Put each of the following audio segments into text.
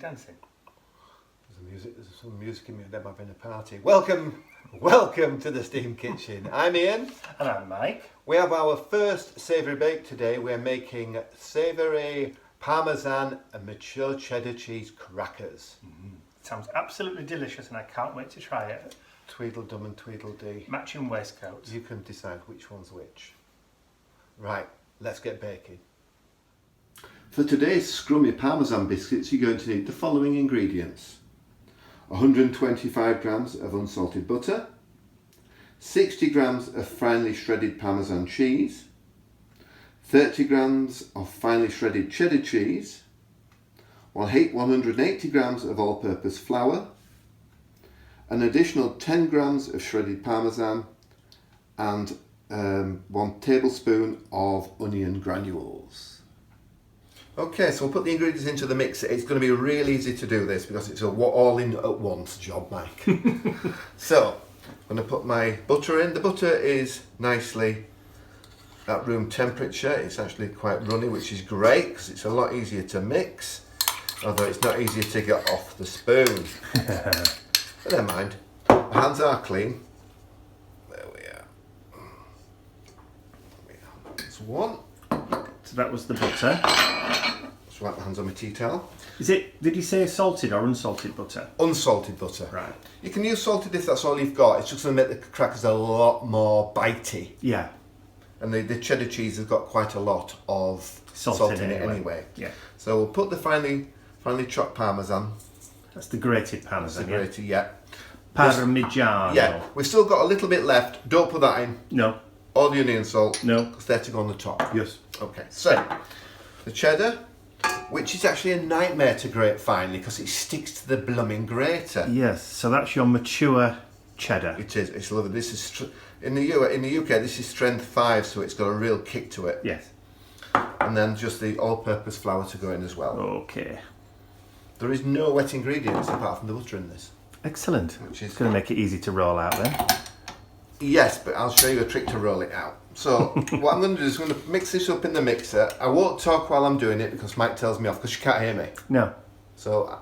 dancing. There's some music in me, them having a party. Welcome to the Steam Kitchen. I'm Ian. And I'm Mike. We have our first savoury bake today. We're making savoury Parmesan and mature cheddar cheese crackers. Sounds absolutely delicious and I can't wait to try it. Tweedledum and Tweedledee. Matching waistcoats. You can decide which one's which. Right, let's get baking. For today's scrummy Parmesan biscuits, you're going to need the following ingredients. 125 grams of unsalted butter, 60 grams of finely shredded Parmesan cheese, 30 grams of finely shredded cheddar cheese, 180 grams of all-purpose flour, an additional 10 grams of shredded Parmesan, and 1 tablespoon of onion granules. Okay, so we'll put the ingredients into the mixer. It's going to be real easy to do this because it's a all in at once job, Mike. So, I'm going to put my butter in. The butter is nicely at room temperature. It's actually quite runny, which is great because it's a lot easier to mix, although it's not easier to get off the spoon. But never mind. My hands are clean. There we are. That's one. So that was the butter. Just wipe my hands on my tea towel. Did you say salted or unsalted butter? Unsalted butter. Right. You can use salted if that's all you've got. It's just going to make the crackers a lot more bitey. Yeah. And the cheddar cheese has got quite a lot of salt in it anyway. Yeah. So we'll put the finely chopped Parmesan. That's the grated Parmesan. The grated, yeah. Parmigiano. Yeah. We've still got a little bit left. Don't put that in. No. Or the onion salt. No. Because they're to go on the top. Yes. Okay. So the cheddar, which is actually a nightmare to grate finely because it sticks to the blooming grater. Yes. So that's your mature cheddar. It is. It's lovely. This is in the UK. This is strength 5, so it's got a real kick to it. Yes. And then just the all-purpose flour to go in as well. Okay. There is no wet ingredients apart from the butter in this. Excellent. Which is It's going to make it easy to roll out then. Yes, but I'll show you a trick to roll it out. So what I'm going to do is I'm going to mix this up in the mixer. I won't talk while I'm doing it because Mike tells me off because you can't hear me. No. So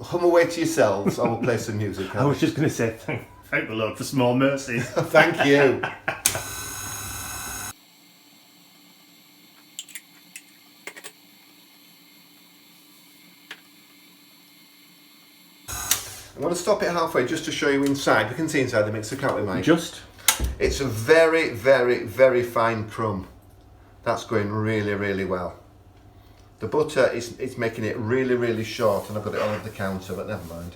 hum away to yourselves. I will play some music. I was just going to say thank the Lord for small mercies. Thank you. I'm going to stop it halfway just to show you inside. We can see inside the mixer, can't we, Mike? Just. It's a very, very, very fine crumb. That's going really, really well. The butter is making it really, really short, and I've got it on the counter, but never mind.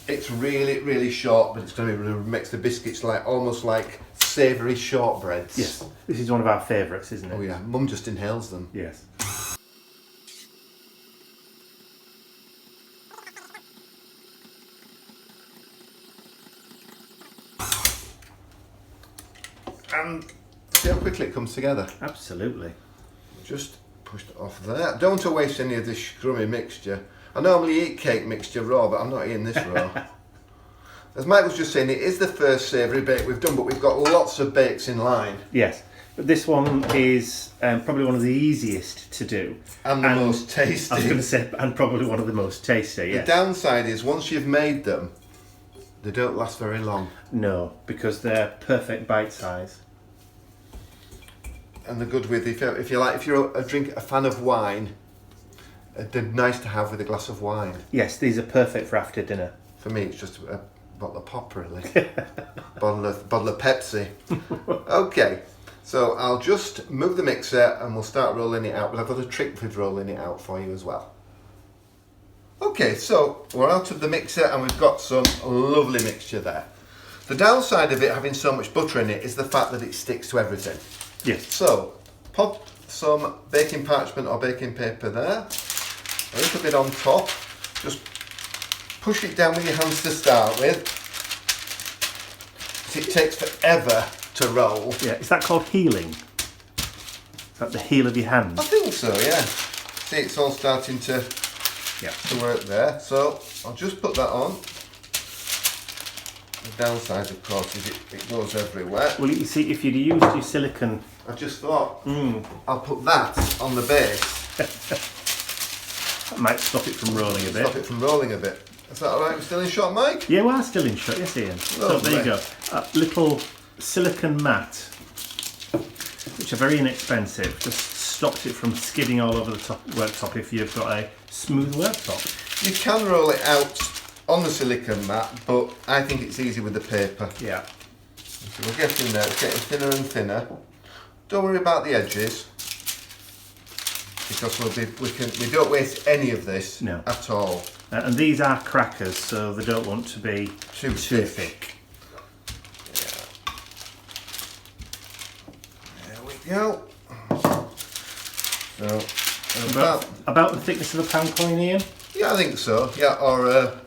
It's really, really short, but it's going to makes the biscuits almost like savoury shortbreads. Yes. This is one of our favourites, isn't it? Oh yeah, Mum just inhales them. Yes. And see how quickly it comes together. Absolutely. Just pushed it off there. Don't want to waste any of this scrummy mixture. I normally eat cake mixture raw, but I'm not eating this raw. As Mike was just saying, it is the first savoury bake we've done, but we've got lots of bakes in line. Yes, but this one is probably one of the easiest to do. And the most tasty. I was going to say, and probably one of the most tasty, yes. The downside is, once you've made them, they don't last very long. No, because they're perfect bite size. And they're good with, if you're a fan of wine, they're nice to have with a glass of wine. Yes, these are perfect for after dinner. For me, it's just a bottle of pop, really. bottle of Pepsi. Okay, so I'll just move the mixer and we'll start rolling it out. But I've got a trick with rolling it out for you as well. Okay, so we're out of the mixer and we've got some lovely mixture there. The downside of it having so much butter in it is the fact that it sticks to everything. Yes. So, pop some baking parchment or baking paper there, a little bit on top, just push it down with your hands to start with. It takes forever to roll. Yeah, is that called healing? Is that the heel of your hand? I think so, yeah. See, it's all starting to work there. So, I'll just put that on. The downside, of course, is it goes everywhere. Well, you see, if you'd used your silicone... I just thought, I'll put that on the base. I might stop it from rolling a bit. Stop it from rolling a bit. Is that alright? We're still in shot, Mike? Yeah, we are still in shot, yes, Ian. So there you go. A little silicone mat, which are very inexpensive. Just stops it from skidding all over the worktop if you've got a smooth worktop. You can roll it out on the silicone mat, but I think it's easy with the paper. Yeah. So we're getting there, it's getting thinner and thinner. Don't worry about the edges, because we don't waste any of this at all. And these are crackers, so they don't want to be too thick. Yeah. There we go. So about the thickness of a pound coin, Ian? Yeah, I think so. Yeah, or a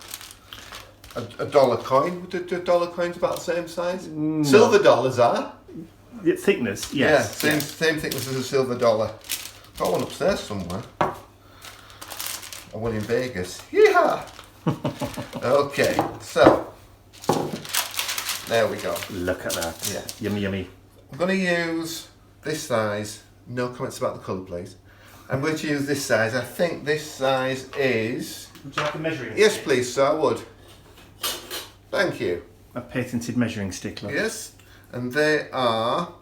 dollar coin. Do dollar coins about the same size? No. Silver dollars are. The thickness, yes. Yeah, same thickness as a silver dollar. Got one upstairs somewhere. I won in Vegas. Yeah. Okay, so there we go. Look at that. Yeah. Yummy, yummy. I'm going to use this size. No comments about the colour, please. I'm going to use this size. I think this size is... Would you like a measuring stick? Yes, please, sir, I would. Thank you. A patented measuring stick, look. Yes, and they are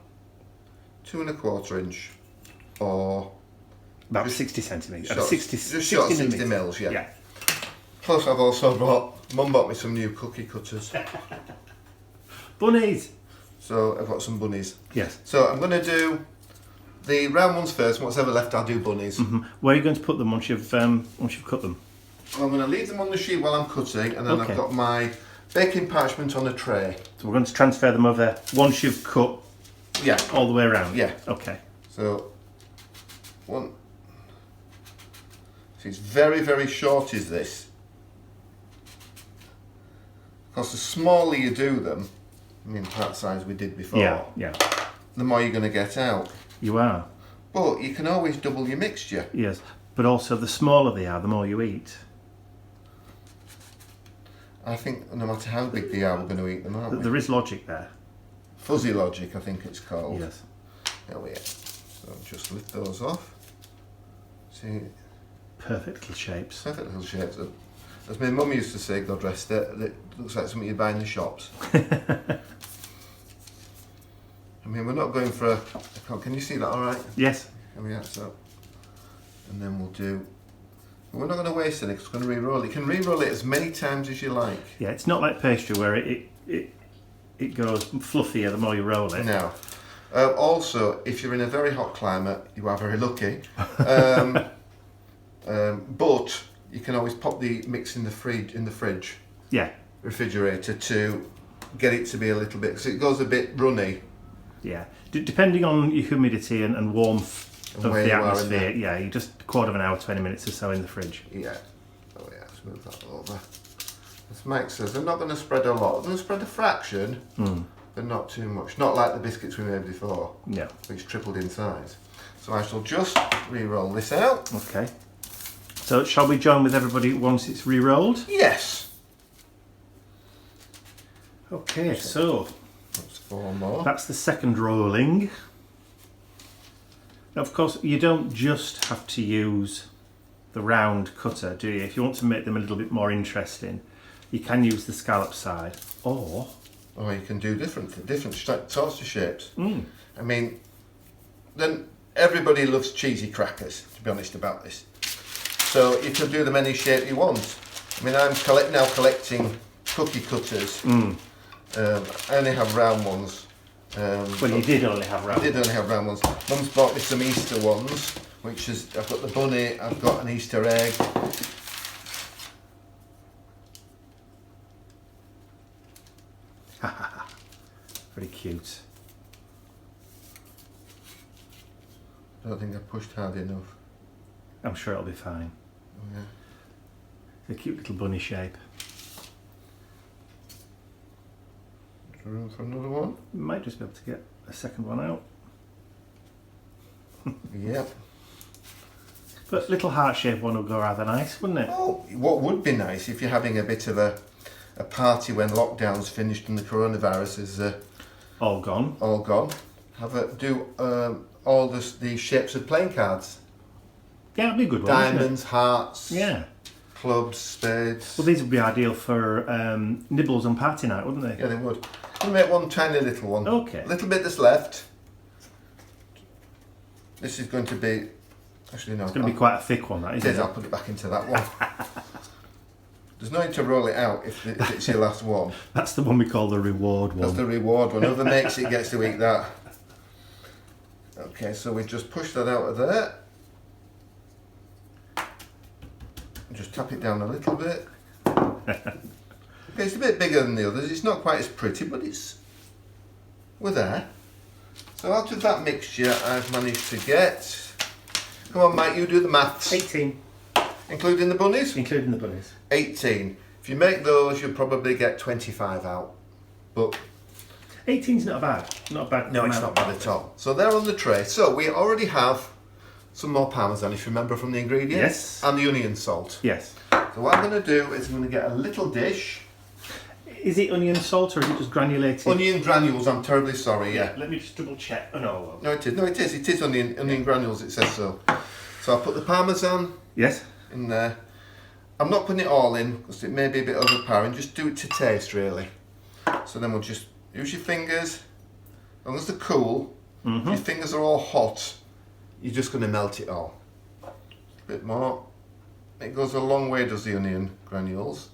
2 1/4 inch, or... About 60 centimetres. Short, 60 60 mils, yeah. Plus I've also Mum bought me some new cookie cutters. Bunnies! So I've got some bunnies. Yes. So I'm going to do the round ones first, and what's ever left I'll do bunnies. Mm-hmm. Where are you going to put them once you've cut them? Well, I'm going to leave them on the sheet while I'm cutting, and then I've got my baking parchment on a tray. So we're going to transfer them over once you've cut all the way around? Yeah. Okay. So, one... See, it's very, very short is this. Because the smaller you do them, I mean that size we did before, the more you're going to get out. You are. But you can always double your mixture. Yes, but also the smaller they are, the more you eat. I think no matter how big they are, we're going to eat them, aren't we? There is logic there. Fuzzy logic, I think it's called. Yes. There we are. So just lift those off. See? Perfect little shapes. Perfect little shapes. As my mum used to say, God rest it, it looks like something you buy in the shops. I mean, we're not going for a... Can you see that all right? Yes. There we are, so... And then we'll do... We're not going to waste any because we're going to re-roll it. You can re-roll it as many times as you like. Yeah, it's not like pastry where it goes fluffier the more you roll it. No. Also, if you're in a very hot climate, you are very lucky. But you can always pop the mix in the fridge. Yeah. Refrigerator to get it to be a little bit, because it goes a bit runny. Yeah. Depending on your humidity and warmth of the atmosphere, yeah, you just quarter of an hour, 20 minutes or so in the fridge. Yeah. Oh yeah, let's move that over. As Mike says, I'm not going to spread a lot. I'm going to spread a fraction, but not too much. Not like the biscuits we made before, which tripled in size. So I shall just re-roll this out. Okay. So shall we join with everybody once it's re-rolled? Yes. Okay, so that's 4 more. That's the second rolling. Now, of course, you don't just have to use the round cutter, do you? If you want to make them a little bit more interesting, you can use the scallop side, or you can do different sorts of shapes. I mean, then everybody loves cheesy crackers, to be honest about this. So you can do them any shape you want. I mean, I'm now collecting cookie cutters. I only have round ones. Well, you did only have round ones. I did only have round ones. Mum's bought me some Easter ones, which is, I've got the bunny, I've got an Easter egg. Very cute. I don't think I pushed hard enough. I'm sure it'll be fine. Oh, yeah. It's a cute little bunny shape. Room for another one? You might just be able to get a second one out. Yep. But little heart-shaped one would go rather nice, wouldn't it? Oh, what would be nice if you're having a bit of a party when lockdown's finished and the coronavirus is all gone. Do all the shapes of playing cards. Yeah, it'd be a good one. Diamonds, hearts, Yeah. clubs, spades. Well, these would be ideal for nibbles on party night, wouldn't they? Yeah, they would. We'll make one tiny little one. Okay. A little bit that's left. This is going to be... Actually, no. It's going to be quite a thick one, that, It isn't is. it? I'll put it back into that one. There's no need to roll it out if it's your last one. That's the one we call the reward one. That's the reward one. Whoever makes it gets to eat that. Okay, so we just push that out of there. Just tap it down a little bit. Okay, it's a bit bigger than the others. It's not quite as pretty, but we're there. So out of that mixture, I've managed to get... Come on, Mike, you do the maths. 18. Including the bunnies? Including the bunnies. 18. If you make those, you'll probably get 25 out. But 18's not bad. Not bad. no, it's not bad at all. So they're on the tray. So we already have some more Parmesan, if you remember from the ingredients. Yes. And the onion salt. Yes. So what I'm going to do is I'm going to get a little dish. Is it onion salt or is it just granulated? Onion granules, I'm terribly sorry, yeah. Let me just double check. Oh no. No, it is. It is onion granules, it says so. So I'll put the Parmesan Yes. in there. I'm not putting it all in because it may be a bit overpowering. Just do it to taste, really. So then we'll just use your fingers. As long as they're cool, if your fingers are all hot, you're just going to melt it all. A bit more. It goes a long way, does the onion granules.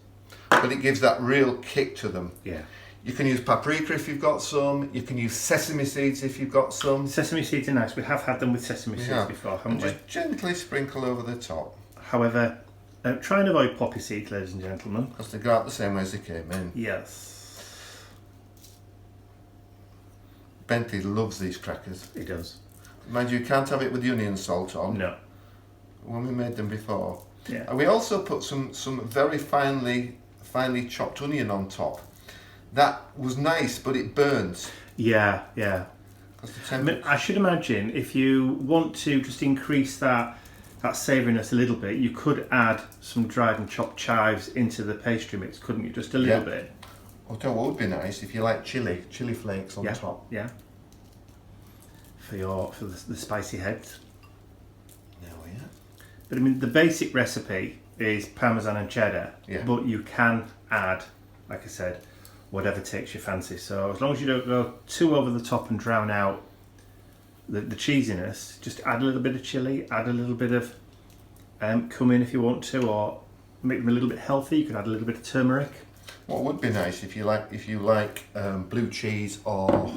But it gives that real kick to them. Yeah. You can use paprika if you've got some. You can use sesame seeds if you've got some. Sesame seeds are nice. We have had them with sesame seeds before, haven't and we? just gently sprinkle over the top. However, try and avoid poppy seeds, ladies and gentlemen. Because they go out the same way as they came in. Yes. Bentley loves these crackers. It does. Mind you, you can't have it with the onion salt on. No. When we made them before. Yeah. And we also put some very finely chopped onion on top. That was nice, but it burns. Yeah. 'Cause the I should imagine if you want to just increase that savouriness a little bit, you could add some dried and chopped chives into the pastry mix, couldn't you? Just a little bit. What would be nice if you like chili flakes on top. Yeah. For the spicy heads. Oh yeah. But I mean, the basic recipe is Parmesan and cheddar, but you can add, like I said, whatever takes your fancy. So as long as you don't go too over the top and drown out the cheesiness, just add a little bit of chilli, add a little bit of cumin if you want to, or make them a little bit healthy. You could add a little bit of turmeric. What would be nice if you like blue cheese or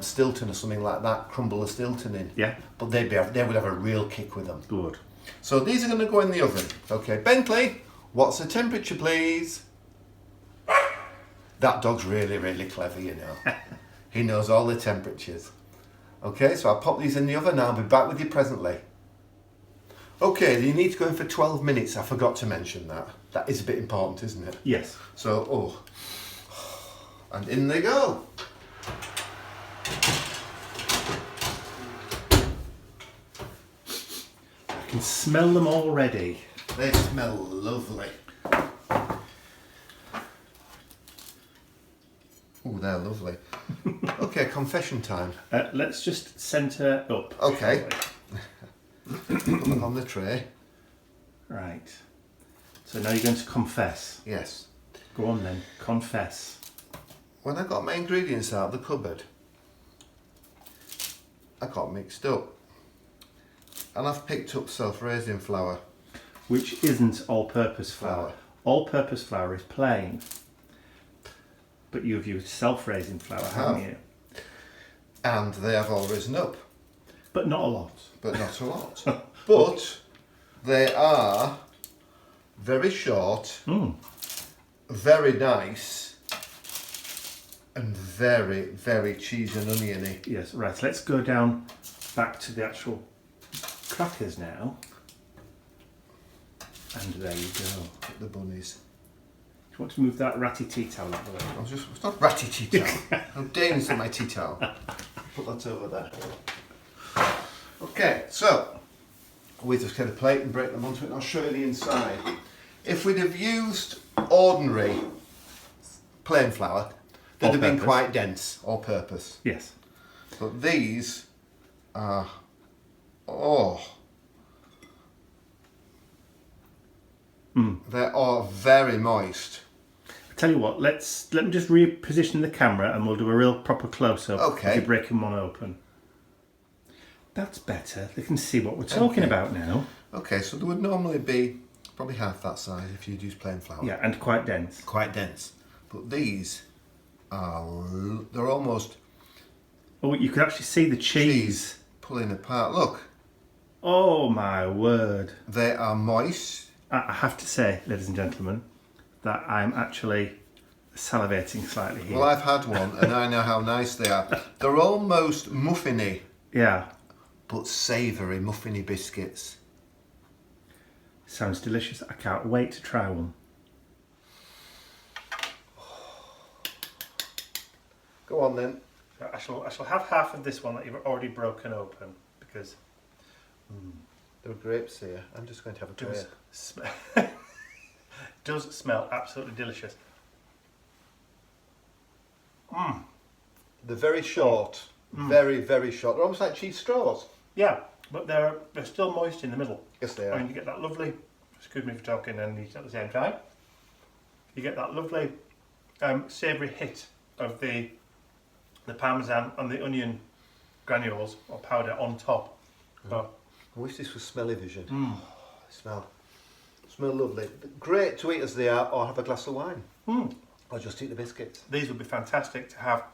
Stilton or something like that, crumble a Stilton in. Yeah. But they would have a real kick with them. Good. So these are going to go in the oven. Okay, Bentley, what's the temperature, please? That dog's really, really clever, you know. He knows all the temperatures. Okay, so I'll pop these in the oven now. I'll be back with you presently. Okay, you need to go in for 12 minutes. I forgot to mention that. That is a bit important, isn't it? Yes. So, and in they go. I can smell them already. They smell lovely. Oh, they're lovely. Okay, confession time. Let's just centre up. Okay. Put them on the tray. Right. So now you're going to confess. Yes. Go on then, confess. When I got my ingredients out of the cupboard, I got mixed up. And I've picked up self-raising flour. Which isn't all-purpose flour. All-purpose flour is plain. But you've used self-raising flour, haven't you? And they have all risen up. But not a lot. But not a lot. But they are very short, very nice, and very, very cheesy and oniony. Yes, right. Let's go down back to the actual crackers now. And there you go. Put the bunnies. Do you want to move that ratty tea towel out of the way? It's not ratty tea towel. How dare you say my tea towel? Put that over there. Okay, so we just get a plate and break them onto it, and I'll show you the inside. If we'd have used ordinary plain flour, they'd have been quite dense, all purpose. Yes. But these are, They are very moist. I tell you what, let me just reposition the camera and we'll do a real proper close-up. Okay. If you're breaking one open. That's better. They can see what we're talking about now. Okay, so there would normally be probably half that size if you'd use plain flour. Yeah, and quite dense. Quite dense. But these are, they're almost... Oh, you can actually see the cheese. Pulling apart. Look. Oh my word. They are moist. I have to say, ladies and gentlemen, that I'm actually salivating slightly here. Well, I've had one and I know how nice they are. They're almost muffiny. Yeah. But savoury, muffiny biscuits. Sounds delicious. I can't wait to try one. Go on then. I shall have half of this one that you've already broken open because There are grapes here. I'm just going to have a grape. Does smell absolutely delicious. They're very short. Very, very short. They're almost like cheese straws. Yeah, but they're still moist in the middle. Yes, they are. And you get that lovely, excuse me for talking and eating at the same time, you get that lovely savoury hit of the Parmesan and the onion granules or powder on top. So, I wish this was smelly vision. Smell lovely. Great to eat as they are, or have a glass of wine. Or just eat the biscuits. these would be fantastic to have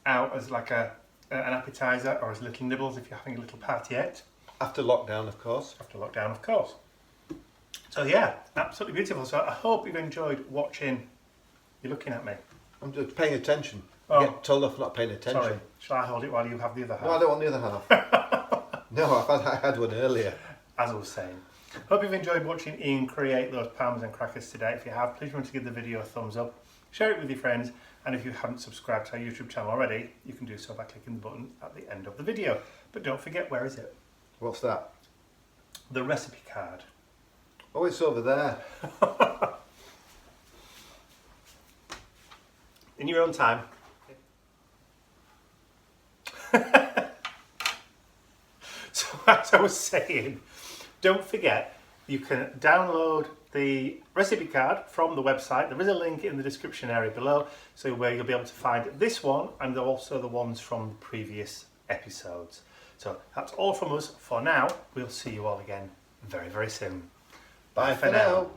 out as like an appetizer or as little nibbles if you're having a little partiette. After lockdown, of course. After lockdown, of course. So yeah, absolutely beautiful. So I hope you've enjoyed watching. You're looking at me. I'm just paying attention. Oh. I get told off not paying attention. Sorry. Shall I hold it while you have the other half? No, I don't want the other half. No, I had one earlier. As I was saying. Hope you've enjoyed watching Ian create those Parmesan crackers today. If you have, please remember to give the video a thumbs up, share it with your friends, and if you haven't subscribed to our YouTube channel already, you can do so by clicking the button at the end of the video. But don't forget, where is it? What's that? The recipe card. Oh, it's over there. In your own time. So as I was saying, don't forget you can download the recipe card from the website. There is a link in the description area below, so where you'll be able to find this one and also the ones from previous episodes. So that's all from us for now. We'll see you all again very, very soon. Bye for now.